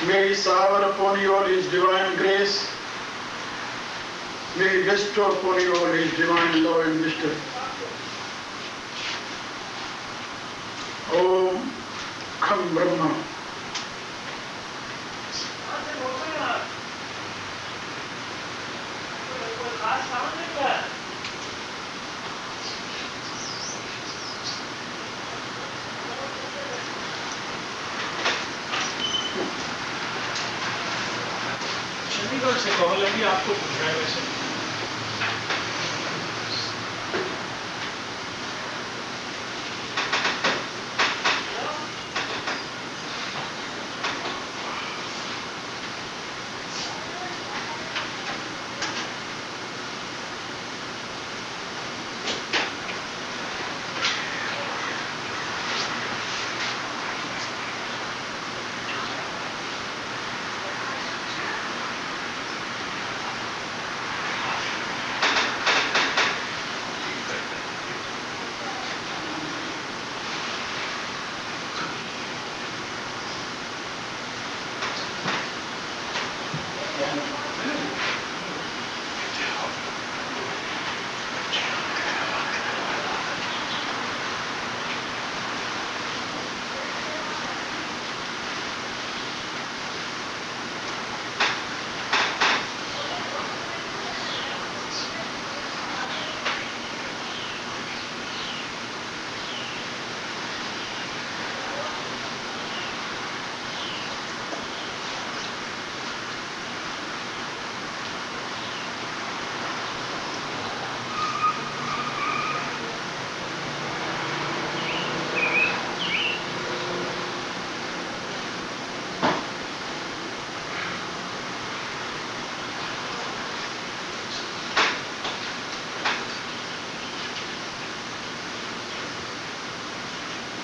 May He shower upon you all His divine grace. May He bestow upon you all His divine love and wisdom. Om Kham Brahma. Chandigarh से call लगी आपको पूछ रहा है वैसे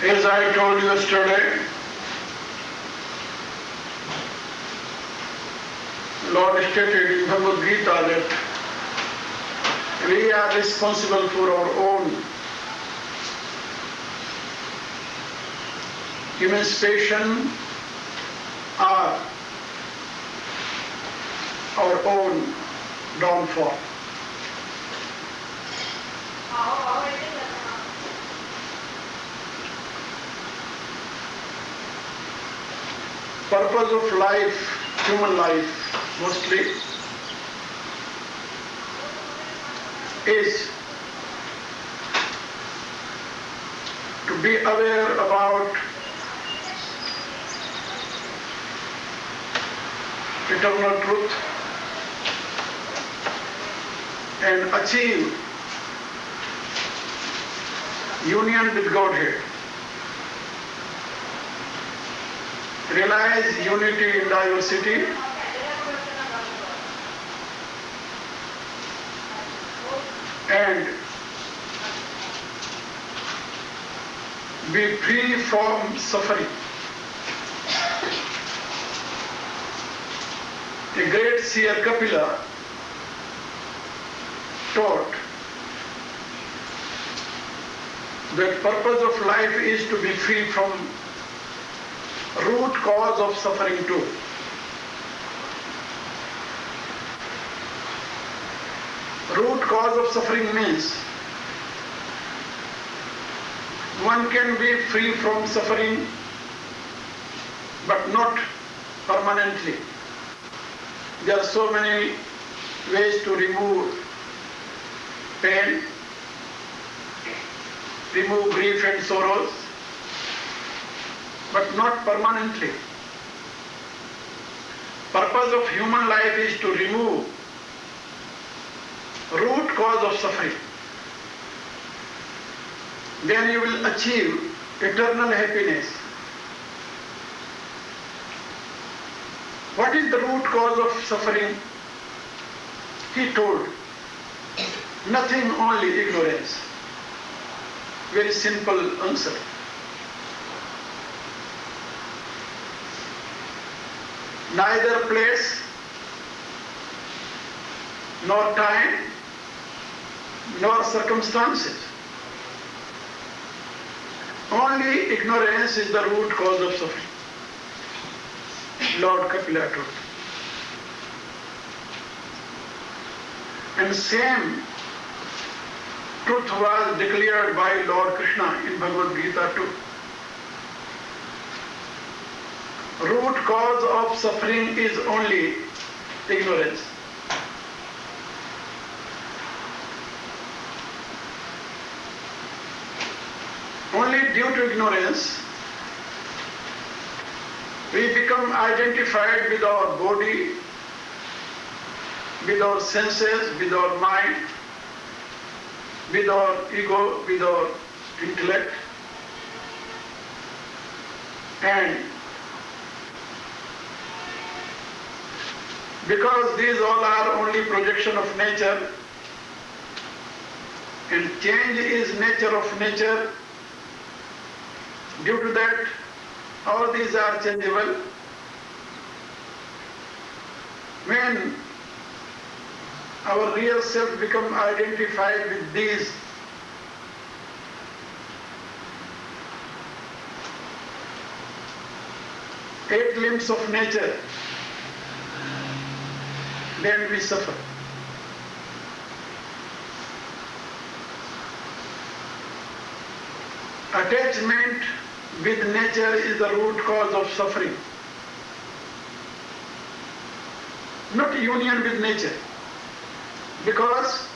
As I told you yesterday, Lord stated in Bhagavad Gita that we are responsible for our own emancipation or our own downfall. Purpose of life, human life mostly, is to be aware about eternal truth and achieve union with Godhead. Realize unity in diversity and be free from suffering. The great seer Kapila taught that purpose of life is to be free from root cause of suffering too. Root cause of suffering means one can be free from suffering but not permanently. There are so many ways to remove pain, remove grief and sorrows, but not permanently. Purpose of human life is to remove root cause of suffering. Then you will achieve eternal happiness. What is the root cause of suffering? He told, nothing, only ignorance. Very simple answer. Neither place, nor time, nor circumstances. Only ignorance is the root cause of suffering. Lord Kapila told. And same truth was declared by Lord Krishna in Bhagavad Gita too. Root cause of suffering is only ignorance. Only due to ignorance we become identified with our body, with our senses, with our mind, with our ego, with our intellect. And because these all are only projection of nature, and change is nature of nature, due to that all these are changeable. When our real self become identified with these eight limbs of nature, then we suffer. Attachment with nature is the root cause of suffering, not union with nature, because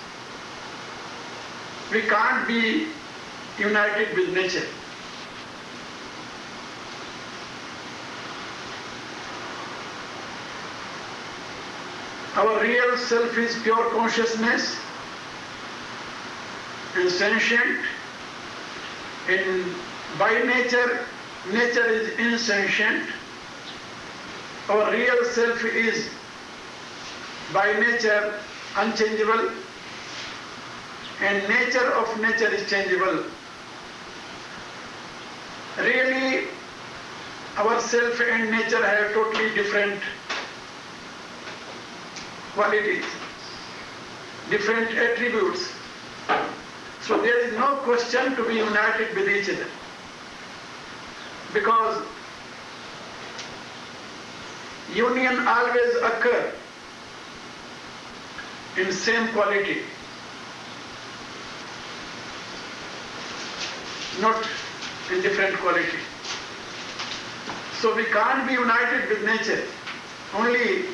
we can't be united with nature. Our real self is pure consciousness and sentient, and by nature, nature is insentient. Our real self is by nature unchangeable, and nature of nature is changeable. Really, our self and nature have totally different qualities, different attributes. So there is no question to be united with each other, because union always occurs in same quality, not in different quality. So we can't be united with nature, only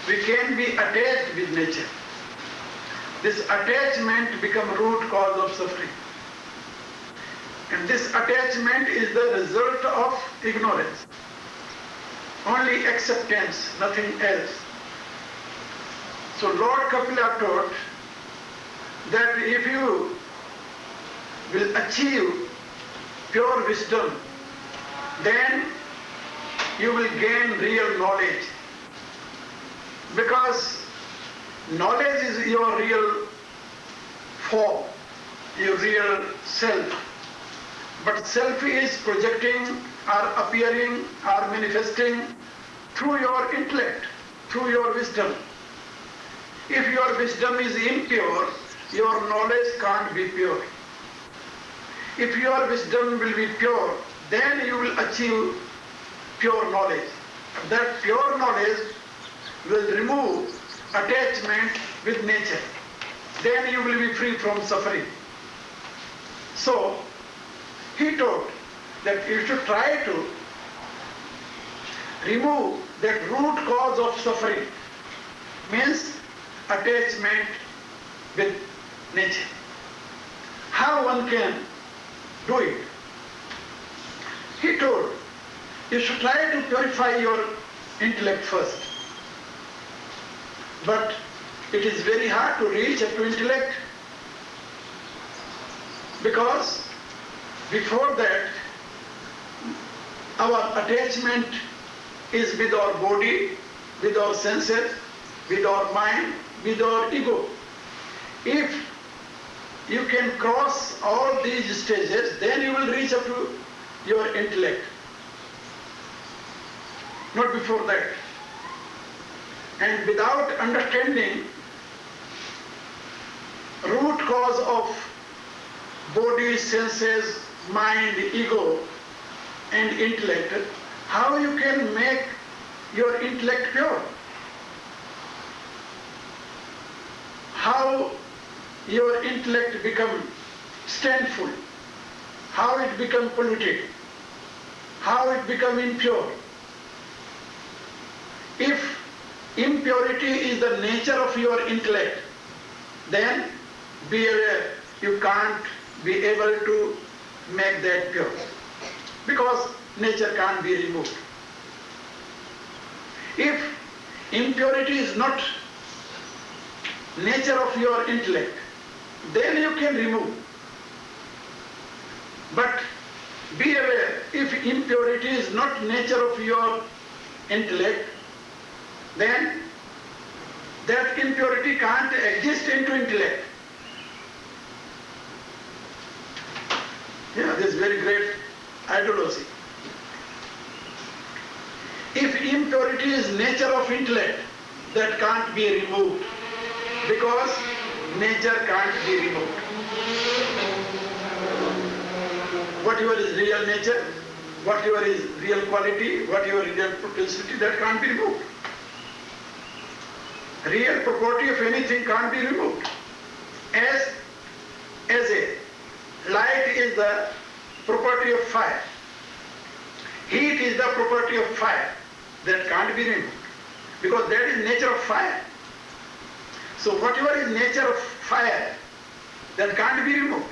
we can be attached with nature. This attachment becomes root cause of suffering. And this attachment is the result of ignorance. Only acceptance, nothing else. So Lord Kapila taught that if you will achieve pure wisdom, then you will gain real knowledge. Because knowledge is your real form, your real self. But self is projecting or appearing or manifesting through your intellect, through your wisdom. If your wisdom is impure, your knowledge can't be pure. If your wisdom will be pure, then you will achieve pure knowledge. That pure knowledge will remove attachment with nature. Then you will be free from suffering. So, he taught that you should try to remove that root cause of suffering, means attachment with nature. How one can do it? He told, you should try to purify your intellect first. But it is very hard to reach up to intellect, because before that our attachment is with our body, with our senses, with our mind, with our ego. If you can cross all these stages, then you will reach up to your intellect. Not before that. And without understanding root cause of body, senses, mind, ego and intellect, how you can make your intellect pure? How your intellect become stainful? How it become polluted? How it become impure? If impurity is the nature of your intellect, then be aware you can't be able to make that pure, because nature can't be removed. If impurity is not nature of your intellect, then you can remove. But be aware, if impurity is not nature of your intellect, then that impurity can't exist into intellect. Yeah, this is very great ideology. If impurity is nature of intellect, that can't be removed, because nature can't be removed. Whatever is real nature, whatever is real quality, whatever is real propensity, that can't be removed. Real property of anything can't be removed. As a light is the property of fire, heat is the property of fire, that can't be removed, because that is nature of fire. So whatever is nature of fire, that can't be removed.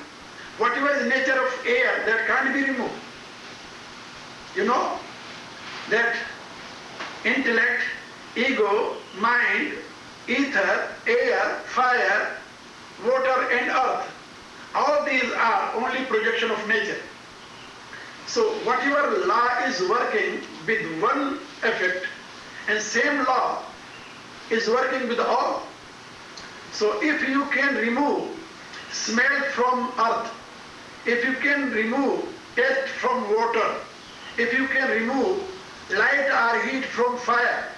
Whatever is nature of air, that can't be removed. You know that intellect, ego, mind, ether, air, fire, water and earth, all these are only projection of nature. So whatever law is working with one effect, and same law is working with all. So if you can remove smell from earth, if you can remove taste from water, if you can remove light or heat from fire,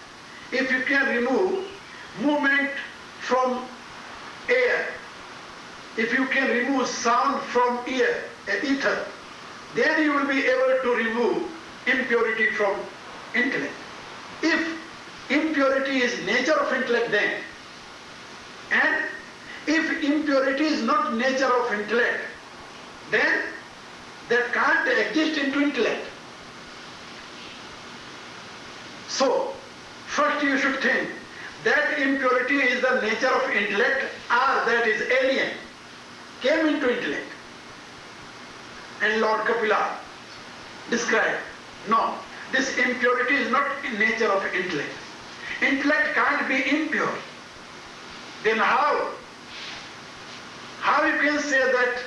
if you can remove movement from air, if you can remove sound from ear, ether, then you will be able to remove impurity from intellect. If impurity is nature of intellect, then, and if impurity is not nature of intellect, then that can't exist into intellect. So, first you should think that impurity is the nature of intellect, or that is alien, came into intellect. And Lord Kapila described, no, this impurity is not in nature of intellect. Intellect can't be impure. Then how? How you can say that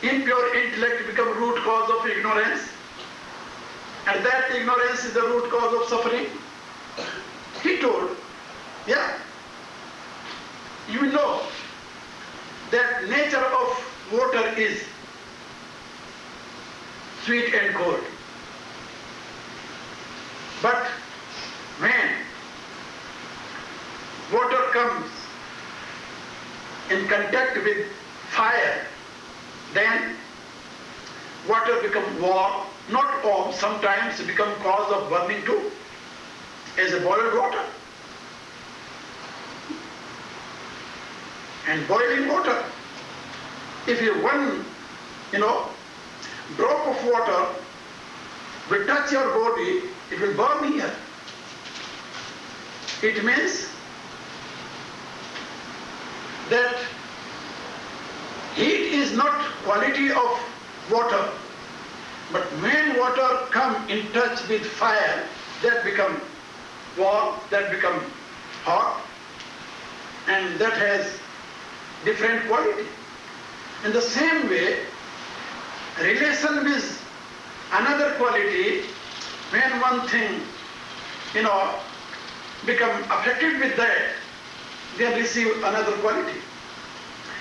impure intellect become root cause of ignorance, and that ignorance is the root cause of suffering? He told, yeah, you will know that nature of water is sweet and cold. But when water comes in contact with fire, then water becomes warm, not warm, sometimes become cause of burning too, as a boiled water. And boiling water, if you one, drop of water will touch your body, it will burn here. It means that heat is not quality of water, but when water come in touch with fire, that become warm, that become hot, and that has different quality. In the same way, relation with another quality, when one thing, become affected with that, they receive another quality.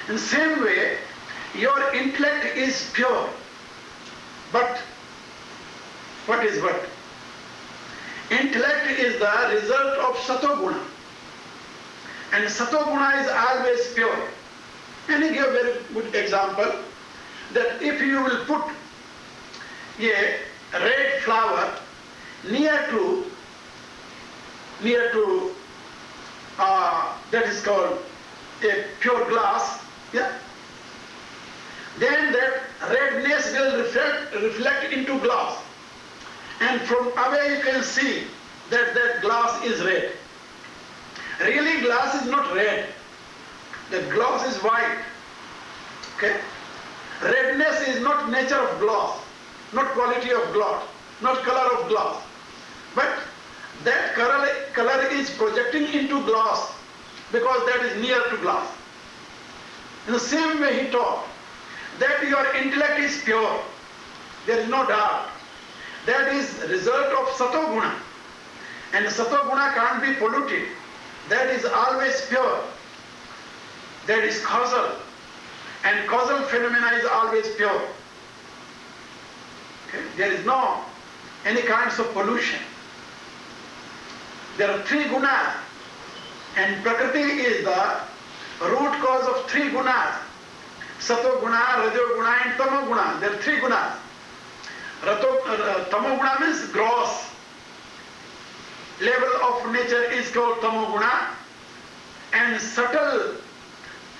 In the same way, your intellect is pure, but what is what? Intellect is the result of satoguna, and satoguna is always pure. And he gave a very good example that if you will put a red flower near to near to that is called a pure glass, yeah, then that redness will reflect into glass, and from away you can see that that glass is red. Really, glass is not red. The glass is white. Okay? Redness is not nature of glass, not quality of glass, not color of glass. But that color is projecting into glass because that is near to glass. In the same way he taught that your intellect is pure. There is no doubt. That is result of sato guna. And sato guna can't be polluted. That is always pure. That is causal. And causal phenomena is always pure. Okay? There is no any kinds of pollution. There are three gunas, and Prakriti is the root cause of three gunas. Sato guna, Rajo guna and Tamo guna. There are three gunas. Tamo guna means gross level of nature is called Tamo guna, and subtle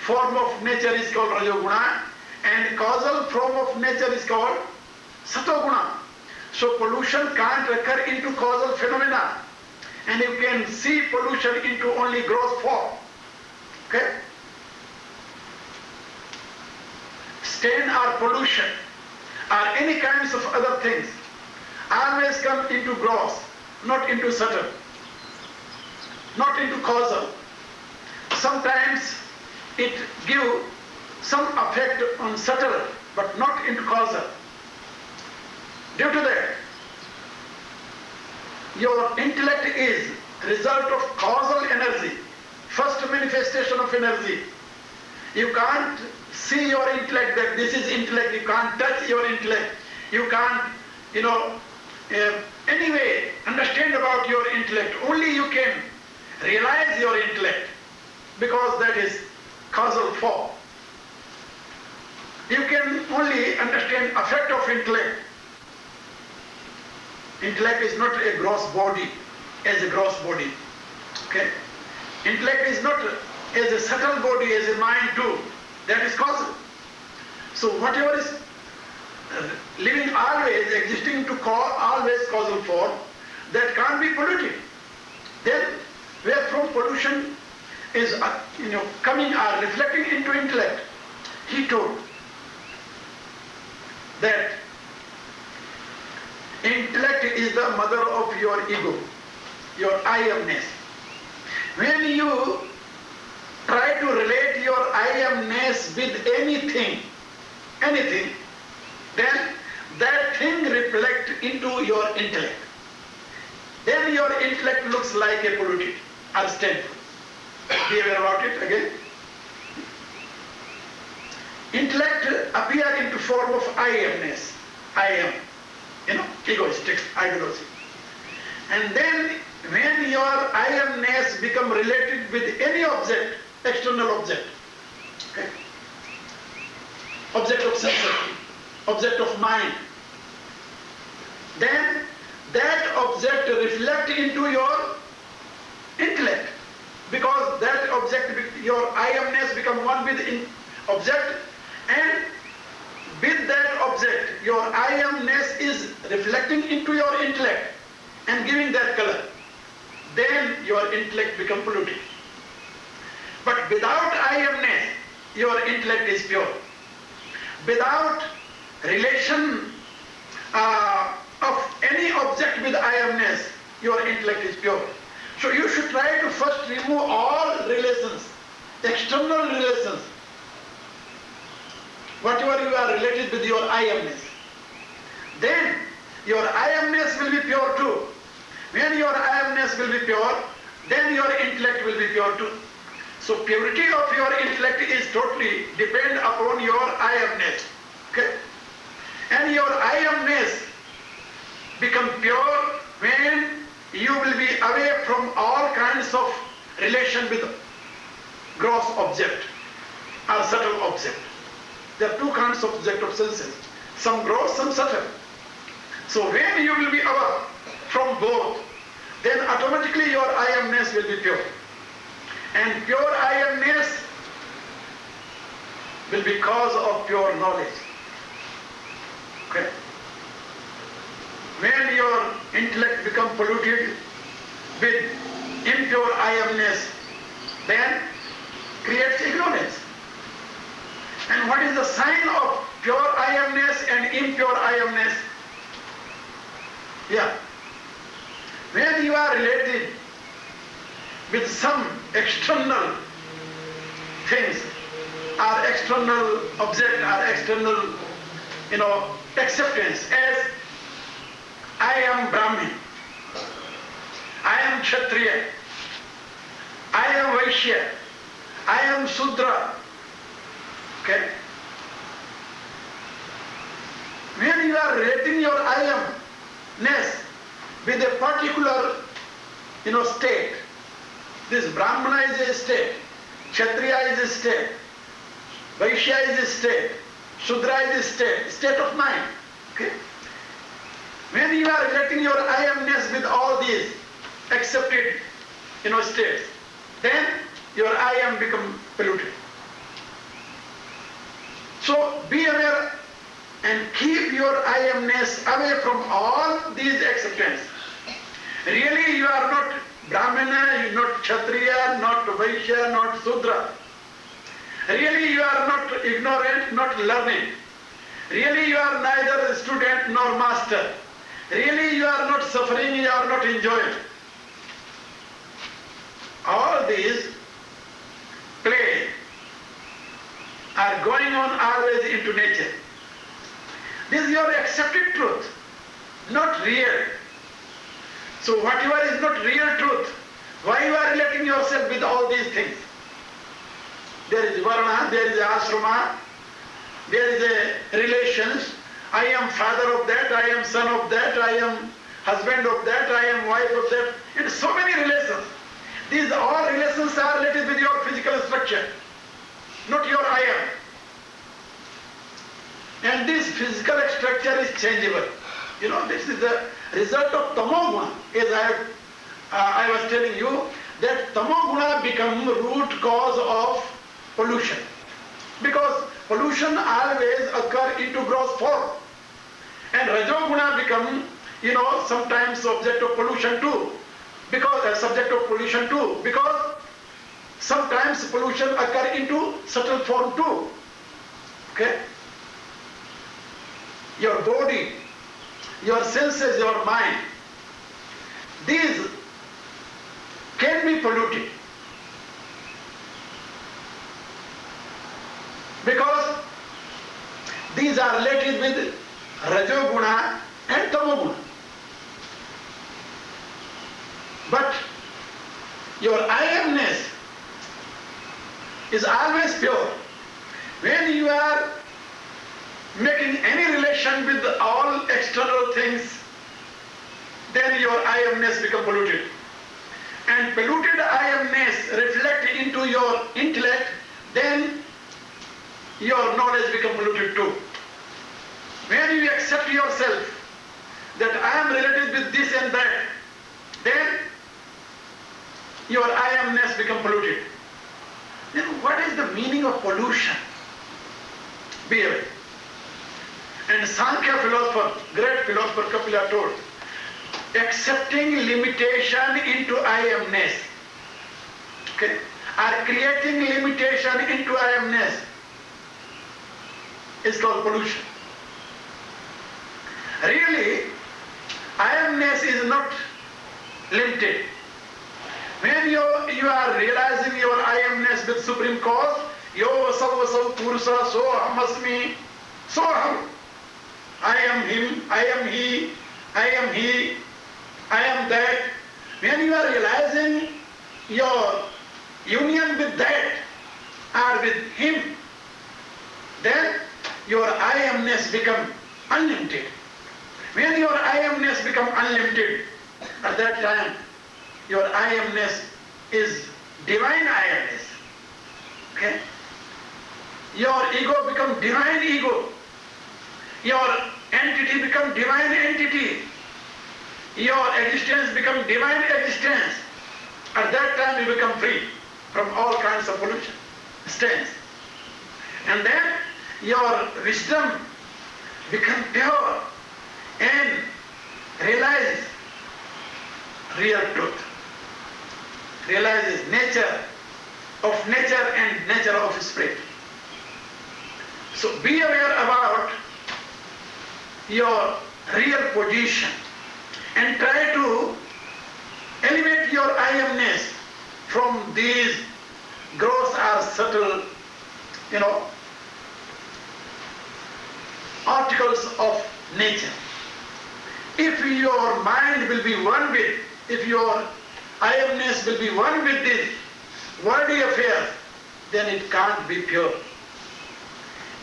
form of nature is called Rajo guna, and causal form of nature is called Sato guna. So pollution can't occur into causal phenomena, and you can see pollution into only gross form. Okay? Stain or pollution or any kinds of other things always come into gross, not into subtle, not into causal. Sometimes it gives some effect on subtle, but not into causal. Due to that, your intellect is result of causal energy, first manifestation of energy. You can't see your intellect that this is intellect. You can't touch your intellect. You can't, anyway understand about your intellect. Only you can realize your intellect because that is causal form. You can only understand effect of intellect. Intellect is not a gross body as a gross body. Okay? Intellect is not as a subtle body as a mind too. That is causal. So whatever is living always, existing to always causal form, that can't be polluted. Then wherefrom pollution is coming or reflecting into intellect. He told that intellect is the mother of your ego, your I amness. When you try to relate your I amness with anything, then that thing reflects into your intellect. Then your intellect looks like a polluted or stained. Be aware about it again. Intellect appear into form of I amness. I am. Egoistic ideology. And then when your I amness become related with any object, external object, okay? Object of sense, object of mind, then that object reflect into your intellect, because that object, your I amness become one with object, and with that object, your I amness is reflecting into your intellect and giving that color. Then your intellect becomes polluted. But without I amness, your intellect is pure. Without relation of any object with I amness, your intellect is pure. So you should try to first remove all relations, external relations, whatever you are related with your I amness. Then your I amness will be pure too. When your I amness will be pure, then your intellect will be pure too. So purity of your intellect is totally depend upon your I amness. Okay? And your I amness become pure when you will be away from all kinds of relation with gross object or subtle object. There are two kinds of object of senses, some gross, some subtle. So when you will be away from both, then automatically your I amness will be pure. And pure I amness will be cause of pure knowledge. Okay? When your intellect becomes polluted with impure I amness, then creates ignorance. And what is the sign of pure I amness and impure I amness? Yeah. When you are related with some external things, or external object, or external, acceptance, as I am Brahmin, I am Kshatriya, I am Vaishya, I am Sudra. Okay? When you are relating your I amness with a particular, state, this Brahmana is a state, Kshatriya is a state, Vaishya is a state, Sudra is a state of mind. Okay? When you are relating your I amness with all these accepted, states, then your I am become polluted. So be aware and keep your I amness away from all these acceptance. Really you are not Brahmana, you are not Kshatriya, not Vaishya, not Sudra. Really you are not ignorant, not learning. Really you are neither student nor master. Really you are not suffering, you are not enjoying. All these play are going on always into nature. This is your accepted truth, not real. So whatever is not real truth, why you are relating yourself with all these things? There is varna, there is ashrama, there is a relations. I am father of that, I am son of that, I am husband of that, I am wife of that. And so many relations. These all relations are related with your physical structure, not your I am. And this physical structure is changeable. This is the result of tamoguna. As I was telling you, that tamoguna become root cause of pollution. Because pollution always occur into gross form. And rajoguna become, sometimes subject of pollution too. Because sometimes pollution occur into subtle form too. Okay? Your body, your senses, your mind, these can be polluted. Because these are related with rajoguna and tamoguna. But your I amness is always pure. When you are making any relation with all external things, then your I amness become polluted. And polluted I amness reflect into your intellect, then your knowledge become polluted too. When you accept yourself that I am related with this and that, then your I amness become polluted. Then what is the meaning of pollution? Be aware. And Sankhya philosopher, great philosopher Kapila told, accepting limitation into I amness, okay, or creating limitation into I amness is called pollution. Really, I amness is not limited. When you are realizing your I amness with supreme cause, yo vasau purusha so amasmi, so aham. I am him, I am he, I am he, I am that. When you are realizing your union with that or with him, then your I amness become unlimited. When your I amness become unlimited, at that time your I amness is divine I amness. Okay? Your ego become divine ego. Your entity become divine entity. your existence becomes divine existence. At that time you become free from all kinds of pollution, stains. And then your wisdom becomes pure and realizes real truth. Realizes nature and nature of spirit. So be aware about your real position and try to elevate your I amness from these gross or subtle, articles of nature. If your mind will be one with, if your I amness will be one with this worldly affairs, then it can't be pure.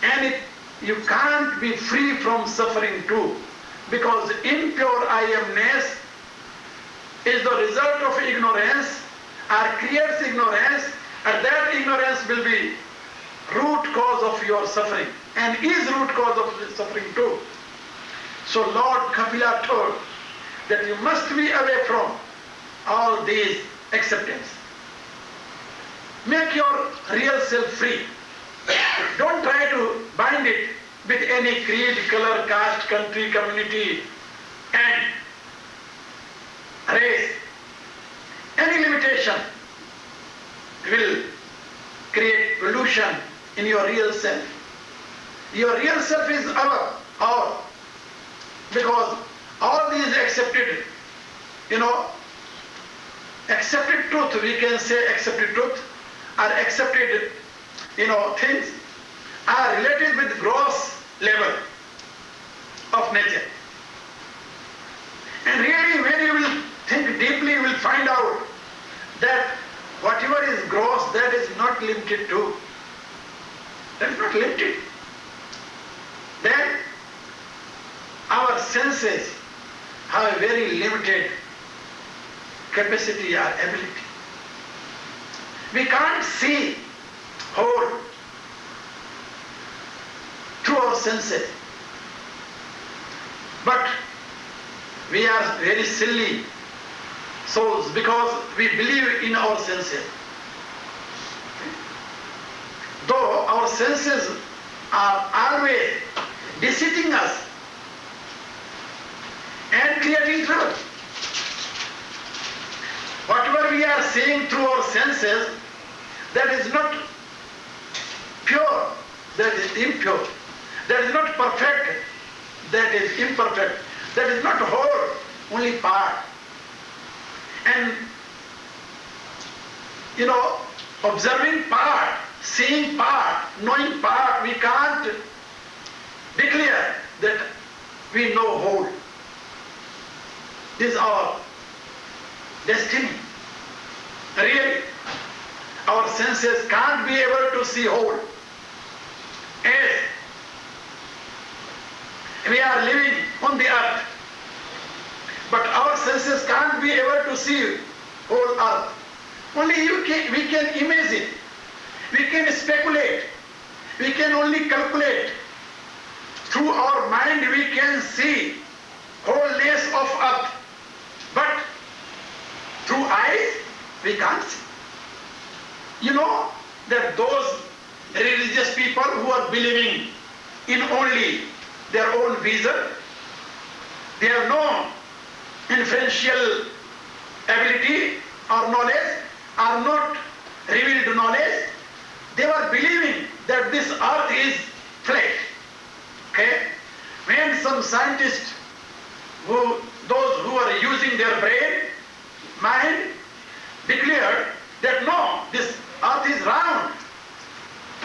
And you can't be free from suffering too, because impure I amness is the result of ignorance or creates ignorance, and that ignorance will be root cause of your suffering and is root cause of the suffering too. So Lord Kapila told that you must be away from all these acceptance. Make your real self free. Don't try to bind it with any creed, color, caste, country, community and race. Any limitation will create pollution in your real self. Your real self is our. Because all these accepted truth, we can say accepted truth, or accepted, things are related with gross level of nature. And really, when you will think deeply, you will find out that whatever is gross, that is not limited to. That is not limited. Then our senses have a very limited capacity or ability. We can't see whole through our senses. But we are very silly souls because we believe in our senses. Though our senses are always deceiving us and creating trouble. Whatever we are seeing through our senses, that is not pure, that is impure. That is not perfect, that is imperfect. That is not whole, only part. And observing part, seeing part, knowing part, we can't declare that we know whole. This is our destiny. Really, our senses can't be able to see whole. As we are living on the earth, but our senses can't be able to see whole earth. Only we can imagine, we can speculate, we can only calculate. Through our mind we can see wholeness of earth, but through eyes we can't see. That those religious people who are believing in only their own vision, they have no inferential ability or knowledge, or not revealed knowledge. They were believing that this earth is flat. Okay? When some scientists, those who are using their brain, mind, declared that no, this earth is round,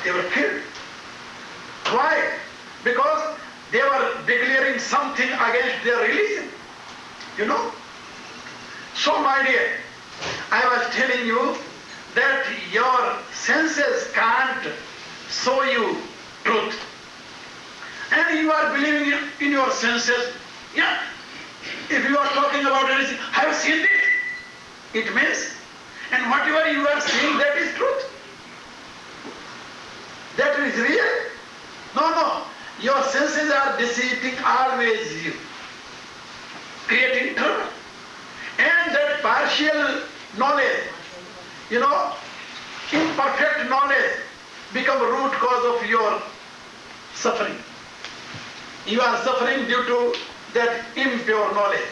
they were killed. Why? Because they were declaring something against their religion. So my dear, I was telling you that your senses can't show you truth. And you are believing in your senses. Yeah. If you are talking about anything, I have seen it. It means, and whatever you are seeing, that is truth. That is real. No. Your senses are deceiving always you, creating trouble. partial knowledge, imperfect knowledge become root cause of your suffering. You are suffering due to that impure knowledge.